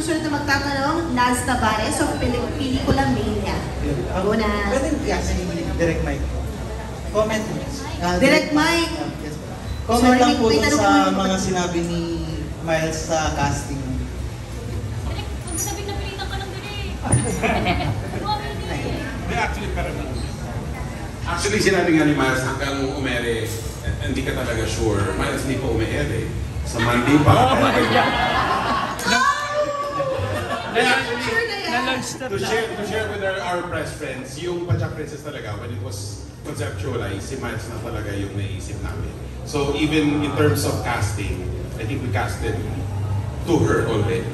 susunod na magtatanong, Naz Tavares of Pelikula Mania. Go na. Pwede si Direct Mike. Comment. Direct Mike. Yes. Comment lang po sa mga sinabi ni Miles sa casting. Kung sabi na pilitan ka ng Direct. Actually, parang actually, sinabi nga ni Miles, hanggang umere, hindi ka talaga sure. Miles, hindi pa umere. Sa Monday pa. To share with our press friends, yung Pachak Princess talaga, when it was conceptualized, si Miles na talaga yung naisip namin. So even in terms of casting, I think we casted to her already.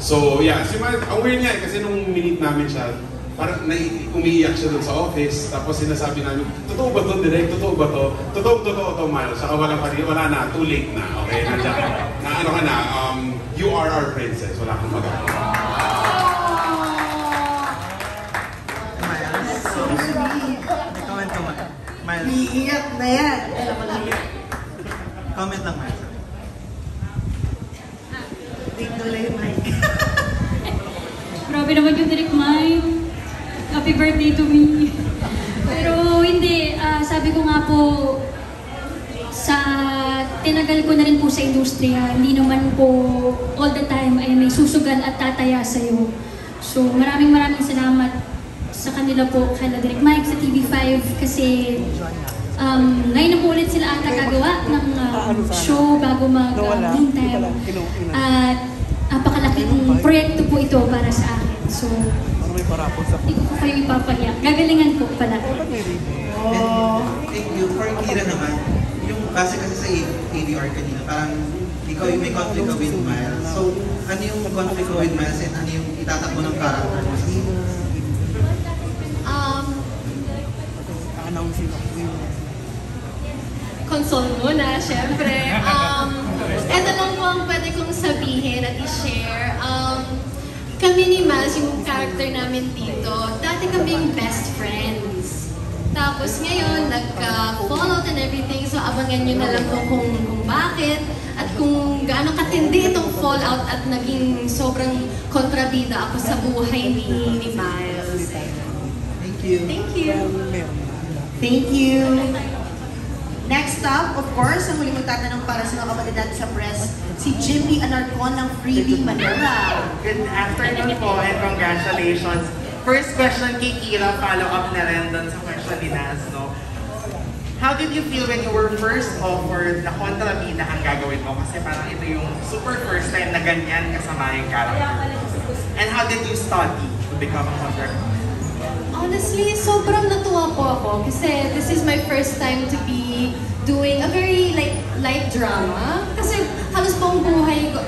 So yeah, si Miles, ang weird niya kasi nung minute namin siya, parang umiiyak siya dun sa office, tapos sinasabi namin, totoo ba to, Direct? Totoo ba to? Totoo to, Miles. Saka wala na, too late na, okay? Na ano ka na, you are our princess. Wala kang magagawa. Miles. So sweet. Comment ko, Miles. Iiyak na yan. Comment lang, Miles. Wait na lang yung mic. Grabe naman yung Direct Mike. Happy birthday to me. Pero hindi, sabi ko nga po, tinagal ko na rin po sa industriya, hindi naman po all the time ay may susugal at tataya sa'yo. So maraming salamat sa kanila po, kay Direct Mike sa TV5 kasi ngayon na po ulit sila ata gagawa ng show bago mag-meantime. At napakalaking proyekto po ito para sa akin. So, hindi ko kayo ipapahiya. Gagalingan ko pala. Thank you. For Kira naman, yung kasi sa ADR kanina, parang ikaw yung may conflict with Miles. So, ano yung conflict with Miles and ano yung itatakbo ng character mo sa scene? Console muna, syempre. Ito lang po ang pwede kong sabihin at i-share. Kami ni Miles, yung character namin dito, dati kaming best friends. Tapos ngayon, nagka-fallout and everything, so abangan nyo na lang kung bakit at kung gaano katindi itong fallout at naging sobrang kontrabida ako sa buhay ni Miles. Thank you. Thank you. Thank you. Next up, of course, ang huli magtatanong para sa mga kapatid natin sa press, si Jimmy Anarcon ng Freebie Manila. Good afternoon po and congratulations. First question kay Kira, follow-up na rin doon sa question ni Naz, no? How did you feel when you were first offered na kontrabida ang gagawin mo? Kasi parang ito yung super first time na ganyan kasama yung character. And how did you study to become a kontrabida? Honestly, sobrang natuwa po ako kasi this is my first time to be doing a very light drama. Kasi halos buong buhay ko,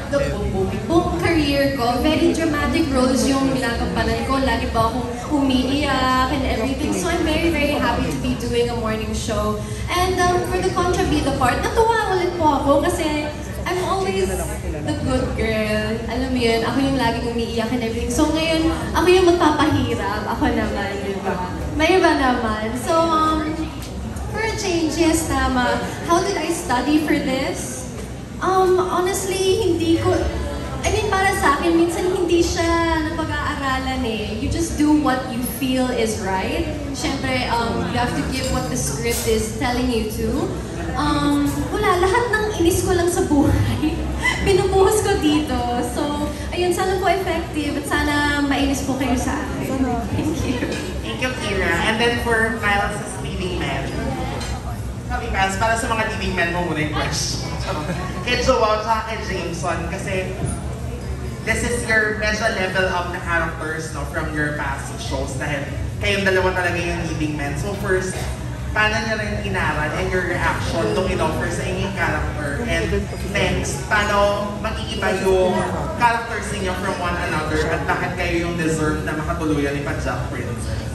buong career ko, very dramatic roles yung ginagampanan ko. Lagi ba akong umiiyak and everything. So I'm very happy to be doing a morning show. And for the kontrabida part, natuwa ulit po ako kasi I'm always the good girl. Alam mo yun, ako yung laging umiiyak and everything. So ngayon, ako yung magpapahirap. Ako naman, di ba? May iba naman. So, for a change, yes, tama. How did I study for this? Honestly, hindi ko... I mean, para sa akin, minsan hindi siya napag-aaralan eh. You just do what you feel is right. Siyempre, you have to give what the script is telling you to. Wala, lahat ng inis ko lang sa buhay, pinubuhos ko dito. So, ayun, sana po effective at sana mainis po kayo sa akin. Thank you. Thank you, Kira. And then for Miles' leading man. Sabi Miles, para sa mga leading men mo muna yung question. Kay Joao at kay Jameson, kasi this is your medyo level up na characters, no, from your past shows dahil kayong dalawa talaga yung leading men. So first, paano niya rin inaral and your reaction nung in-offer sa inyong character? And next, paano mag-iiba yung characters niyo from one another at bakit kayo yung deserve na makatuluyan ni Pachak Princess?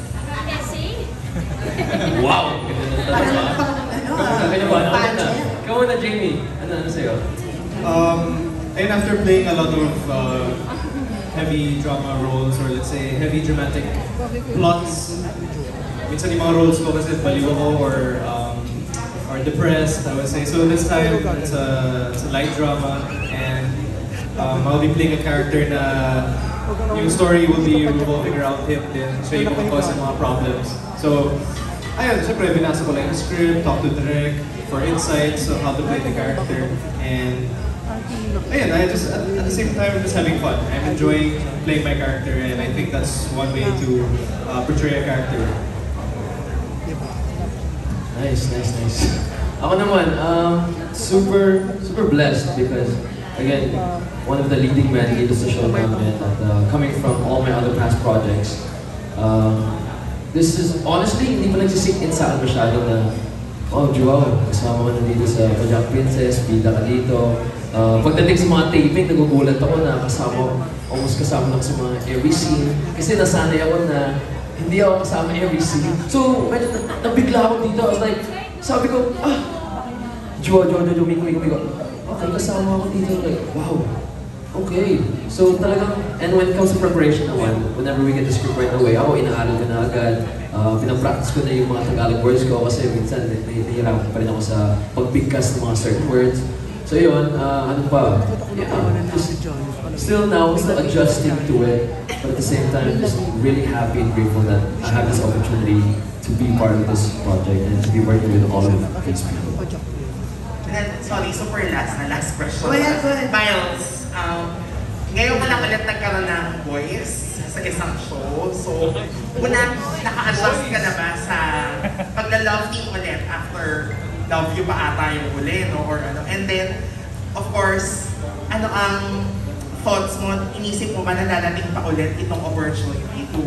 Wow! Ikaw na, Jamie. Ano sa'yo? And after playing a lot of heavy drama roles or let's say heavy dramatic plots, minsan yung mga roles ko kasi baliw ako or depressed, I would say. So this time, it's a light drama and I'll be playing a character na yung story will be revolving around him din. Siya yung cause ng mga problems. So, ayun, syempre, binasa ko lang yung script, talk to Direk for insights on how to play the character. And, ayun, I just, at the same time, I'm just having fun. I'm enjoying playing my character, and I think that's one way to portray a character. Nice. Ako naman, super blessed because, again, one of the leading men dito sa show namin at coming from all my other past projects, this is, honestly, hindi pa nagsisink in sa akin masyado na, oh, Joao, kasama ko na dito sa Pajak Princess, bida ka dito. Pagdating sa mga taping, nagugulat ako na almost kasama lang sa mga every scene. Kasi nasanay ako na hindi ako kasama every scene. So, medyo nabigla ako dito. I was like, sabi ko, Joao, miko. Okay, kasama ako dito. Like, wow. Okay. So talagang, and when it comes to preparation naman, whenever we get the script right away, ako inaaral ko na agad. Pinapractice ko na yung mga Tagalog words ko kasi minsan nahihirapan pa rin ako sa pagbigkas ng mga certain words. So yun, ano pa? Yeah, still adjusting to it, but at the same time, just really happy and grateful that I have this opportunity to be part of this project and to be working with all of these people. Sorry, super last question. Go ahead. Miles, ngayon ka lang ulit nagkaroon ng voice sa isang show. So, una, naka-adjust ka na ba sa pagla-love team ulit after Love You pa ata yung huli, no? Or ano. And then, of course, ano ang thoughts mo, inisip mo ba na dadating pa ulit itong opportunity to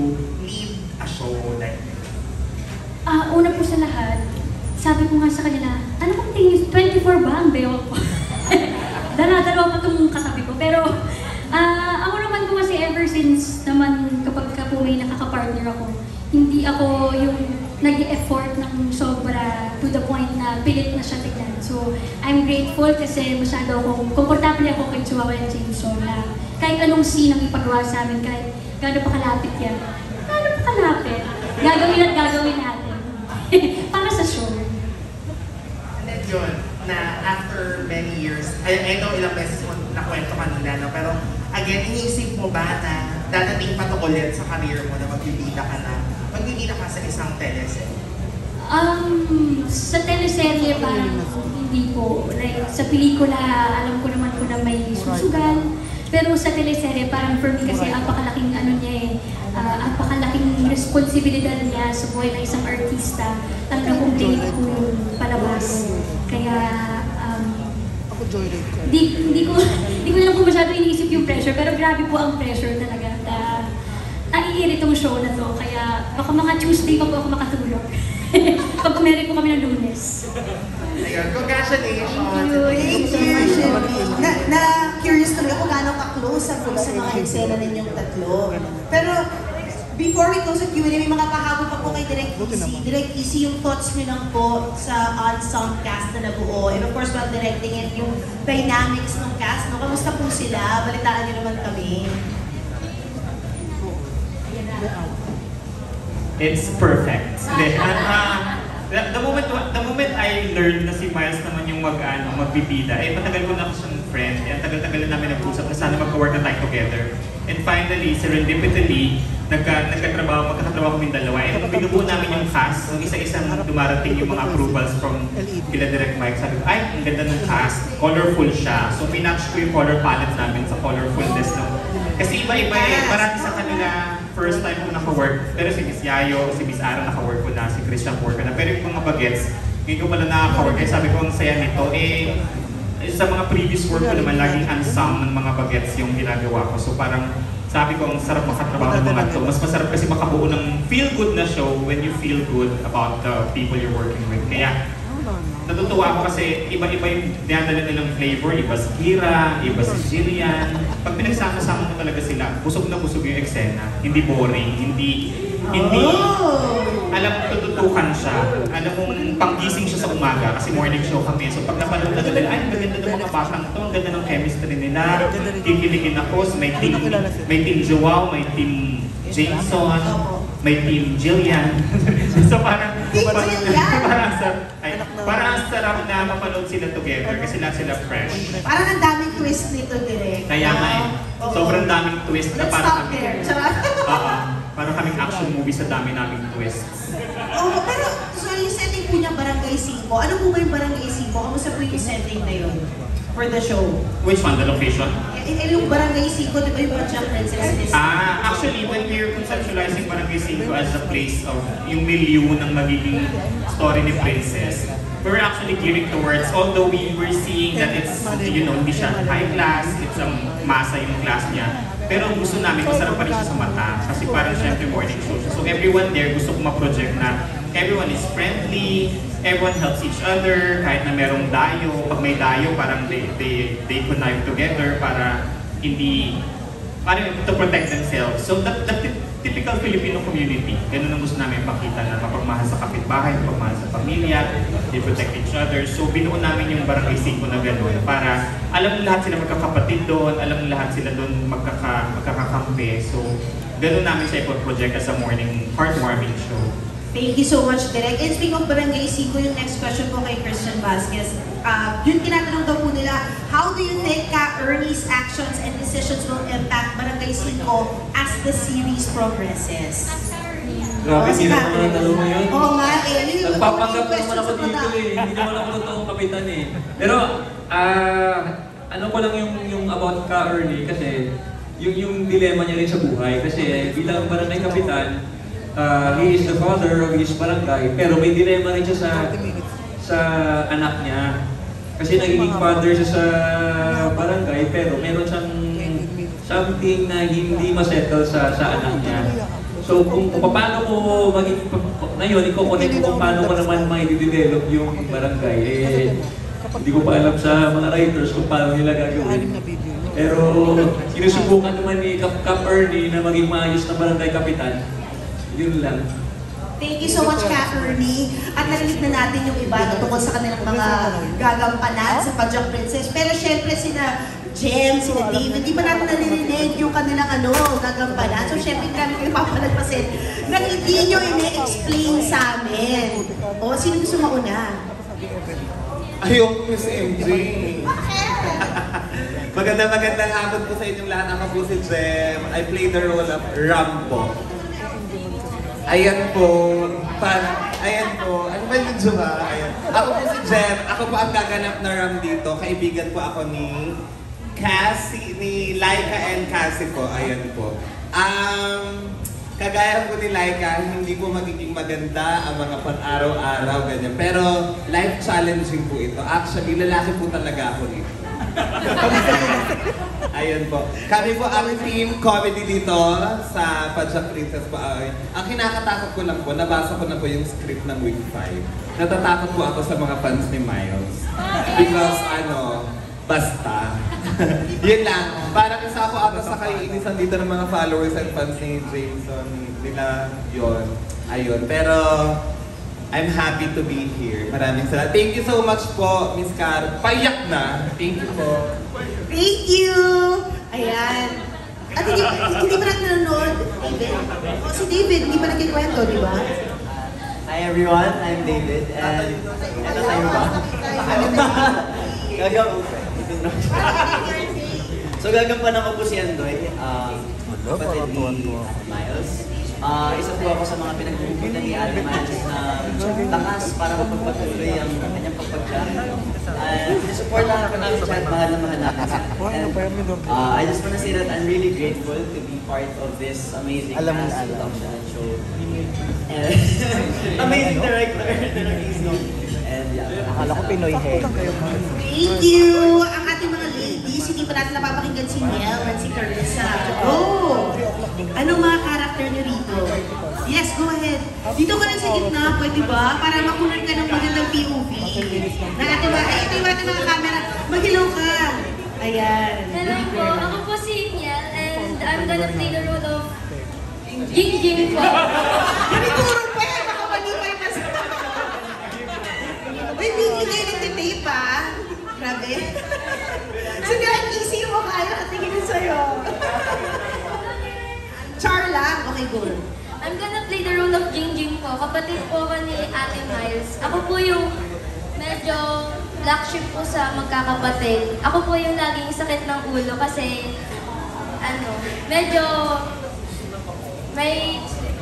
lead a show like this? Una po sa lahat, sabi ko nga sa kanila, ano kung tingin, 24 ba ang bewak ko? Dala-dalawa pa itong katabi ko. Pero, ako naman po kasi ever since naman kapag po may nakaka-partner ako, hindi ako yung nag-effort ng sobra to the point na pilit na siya tignan. So, I'm grateful kasi masyado akong, komportable ako kay Joao and Jameson na kahit anong scene ang ipagawa sa amin, kahit gano'n pa kalapit yan. Gano'n pa kalapit? Gagawin natin. Para sa show. Yun, na after many years, I know ilang beses mo nakwento kanila, no? Pero again, iniisip mo ba na dadating pa to ulit sa career mo na magbibida ka sa isang teleserye? Sa teleserye parang hindi po. Like, sa pelikula, alam ko naman po na may susugal. Pero sa teleserye, parang for me kasi apakalaking apakalaking responsibilidad niya sa buhay ng isang artista. Talagang complete po yung palabas. Kaya, hindi ko na lang po masyado iniisip yung pressure, pero grabe po ang pressure talaga. Naiirit itong show na to, kaya baka mga Tuesday pa po ako makatulog. Pag meron po kami ng Lunes. Ayun, congratulations! Thank you! Na-curious tuloy ako gano'ng ka-close ako sa mga eksena ninyong tatlo. Pero, before we close the Q&A, may mga pahabol pa po kay Direk EC. Direk EC, yung thoughts nyo lang po sa ensemble cast na nabuo. And of course, while directing it, yung dynamics ng cast, no? Kamusta po sila? Balitaan nyo naman kami. It's perfect. The moment I learned na si Miles naman yung magbibida, matagal ko na siyang friend, tagal-tagal na namin nag-usap na sana magka-work na tayo together. And finally, serendipitously, magkakatrabaho kami dalawa. And binubuo namin yung cast, nung isa-isang dumarating yung mga approvals from kila Direct Mike, sabi ko, ay, ang ganda ng cast, colorful siya. So, pinatch ko yung color palette namin sa colorfulness ng... Kasi iba-iba marami sa kanila, first time ko naka-work. Pero si Miss Yayo, si Miss Ara naka-work ko na, si Christian work ko na. Pero yung mga bagets, hindi ko pala nakaka-work. Sabi ko, ang saya nito. Sa mga previous work ko naman, laging unsung ng mga bagets yung ginagawa ko. So parang, sabi ko, ang sarap makatrabaho ng mga to. Mas masarap kasi makabuo ng feel-good na show when you feel good about the people you're working with. Kaya, natutuwa ako kasi iba-iba yung dinadala nilang flavor. Iba si Kira, iba si Jillian. Pag pinagsama-sama mo talaga sila, busog na busog yung eksena. Hindi boring, hindi alam mo, tututukan siya. Alam mong panggising siya sa umaga kasi morning show kami. So pag napanood na nila, ay, maganda ng mga batang to, ang ganda ng chemistry nila. Kikiligin ako, so may team Joao, may team Jameson, may team Jillian. So parang sa Parang ang sarap na mapanood sila together kasi lahat sila fresh. Parang ang daming twist nito, direct. Kaya nga eh. Oo. Sobrang daming twist na Let's parang stop there. Charot. Parang kaming action movie sa dami naming twists. Oh, pero so yung setting po niya Barangay 5. Ano po ba yung Barangay 5? Kamusta po yung setting na yun for the show? Which one? The location? Yung Barangay 5, di ba yung Project Princess is? Actually, when we're conceptualizing Barangay 5 as a place of yung milieu ng magiging story ni Princess, we're actually gearing towards, although we were seeing that it's, you know, hindi siya high class, it's a masa yung class niya, pero gusto namin, masarap pa rin siya sa mata. Kasi parang syempre morning show siya. So everyone there gusto ko ma-project na everyone is friendly, everyone helps each other, kahit na merong dayo. Pag may dayo, parang they connive together para hindi, parang to protect themselves. So the typical Filipino community, ganun ang gusto namin pakita na mapagmahal sa kapitbahay, mapagmahal sa pamilya, they protect each other. So binuo namin yung Barangay 5 na gano'n para alam lahat sila magkakapatid doon, alam lahat sila doon magkakakampi. So gano'n namin siya i-project as a morning heartwarming show. Thank you so much, Direk. And speaking of Barangay 5, yung next question ko kay Christian Vasquez. Yung tinatanong daw po nila, how do you think Ernie's actions and decisions will impact Barangay 5 as the series progresses? Grabe, hindi naman ang tanong mo yun. Oo nga eh. Nagpapanggap naman ako dito eh. Hindi naman ako totoong kapitan eh. Pero, ano ko lang yung about ka, Ernie, kasi yung dilema niya rin sa buhay. Kasi bilang barangay kapitan, he is the father of his barangay, pero may dilema rin siya sa anak niya. Kasi nagiging father siya sa barangay, pero meron siyang something na hindi masettle sa anak niya. So kung paano ko maging, ngayon, i-connect ko kung paano ko naman mai-develop yung barangay, hindi ko pa alam sa mga writers kung paano nila gagawin. Pero sinusubukan naman ni Cap Ernie na maging maayos na barangay kapitan. Yun lang. Thank you so much, Ka Ernie. At narinig na natin yung iba na tungkol sa kanilang mga gagampanan sa Project Princess. Pero syempre sina Jem, sina David, di ba natin naririnig yung kanilang gagampanan? So syempre kami kayo papalagpasin na hindi nyo ini-explain sa amin. O, sino gusto mauna? Ayoko, Miss MJ. Magandang hapon po sa inyong lahat. Ako po si Jem. I play the role of Rambo. Ayan po, ano ba yung video ba? Ayan. Ako po si Jem, ako po ang gaganap na Ram dito. Kaibigan po ako ni Cassie, ni Laika and Cassie po. Ayan po. Kagaya po ni Laika, hindi po magiging maganda ang mga pang-araw-araw, ganyan. Pero life challenging po ito. Actually, lalaki po talaga ako dito. Ayun po. Kami po ang team comedy dito sa Project Princess po. Ang kinakatakot ko lang po, nabasa ko na po yung script ng Week 5. Natatakot po ako sa mga fans ni Miles. Because basta. Yun lang. Parang isa ako ata sa kaiinisan dito ng mga followers and fans ni Jameson. Nila yun. Ayun. Pero I'm happy to be here. Maraming salamat. Thank you so much po, Miss Car. Payak na. Thank you po. Thank you! Ayan. At hindi ba natin nanonood, David? O, si David, hindi ba nagkikwento, di ba? Hi everyone, I'm David. And ito tayo ba? So gagampanan ko po si Andoy. Kapatid ni Miles. Isa po ako sa mga pinagpupunta ni Ate Miles na takas para mapagpatuloy ang kanyang pagpagkari. And sinusuportahan ko namin siya at mahal na mahal namin siya. And I just want to say that I'm really grateful to be part of this amazing cast production and show. And amazing director, and yeah. Akala ko Pinoy head. Thank you! Ang ating mga ladies, hindi pa natin napapakinggan si Mel at si Carissa. Go! Anong mga karakter niyo rito? Yes, go ahead. Dito ka lang sa gitna, pwede ba? Para makunan ka ng magandang POV. Ito yung ating mga camera. Mag-hello ka! Ayan. Hello po, ako po si Miel and I'm gonna play the role of Jingjing po. Nanituro pa yan! Baka manipay pa sa... Uy, bibigay nagtitape pa. Grabe. So, kahit easy mo kaya katingin sa'yo. Char lang. Okay, go. I'm gonna play the role of Jingjing po. Kapatid po ako ni Ate Miles. Ako po yung medyo black sheep po sa magkakapatid. Ako po yung laging sakit ng ulo kasi medyo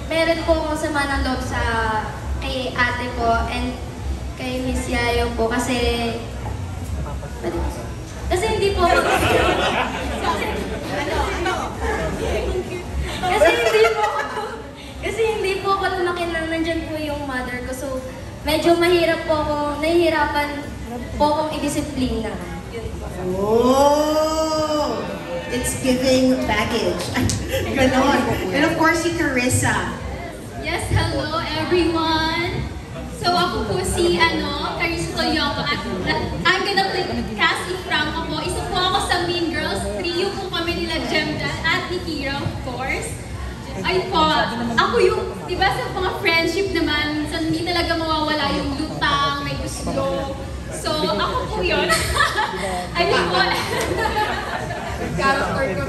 meron po akong sama ng loob sa kay ate po and kay Miss Yayo po kasi hindi po ako kasi hindi po ako lumaki na nandyan po yung mother ko, so medyo nahihirapan po akong i-disiplina. Oh! It's giving baggage. Ganon. And of course, si Carissa. Yes, hello everyone! So ako po si Carissa Toyongo at I'm gonna play Cassie Franco po. Isa po ako sa Mean Girls. Trio po kami nila Jemdal at ni Kira, of course. Ayun po, ako yung, di ba sa mga friendship naman, minsan hindi talaga mawawala yung lutang, may gusto. So ako po yun. Ayun po. Character ko.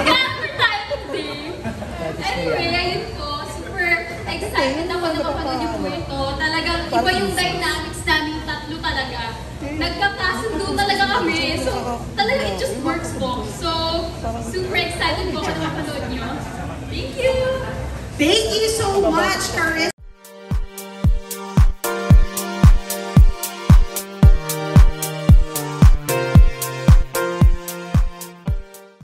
Character tayo today. Anyway, ayun po. Super excited ako na mapanood niyo po ito. Talagang iba yung dynamics naming tatlo talaga. Nagkakasundo talaga kami. So, talaga it just works po. So, super excited po ako na mapanood niyo. Thank you! Thank you so much, Carissa.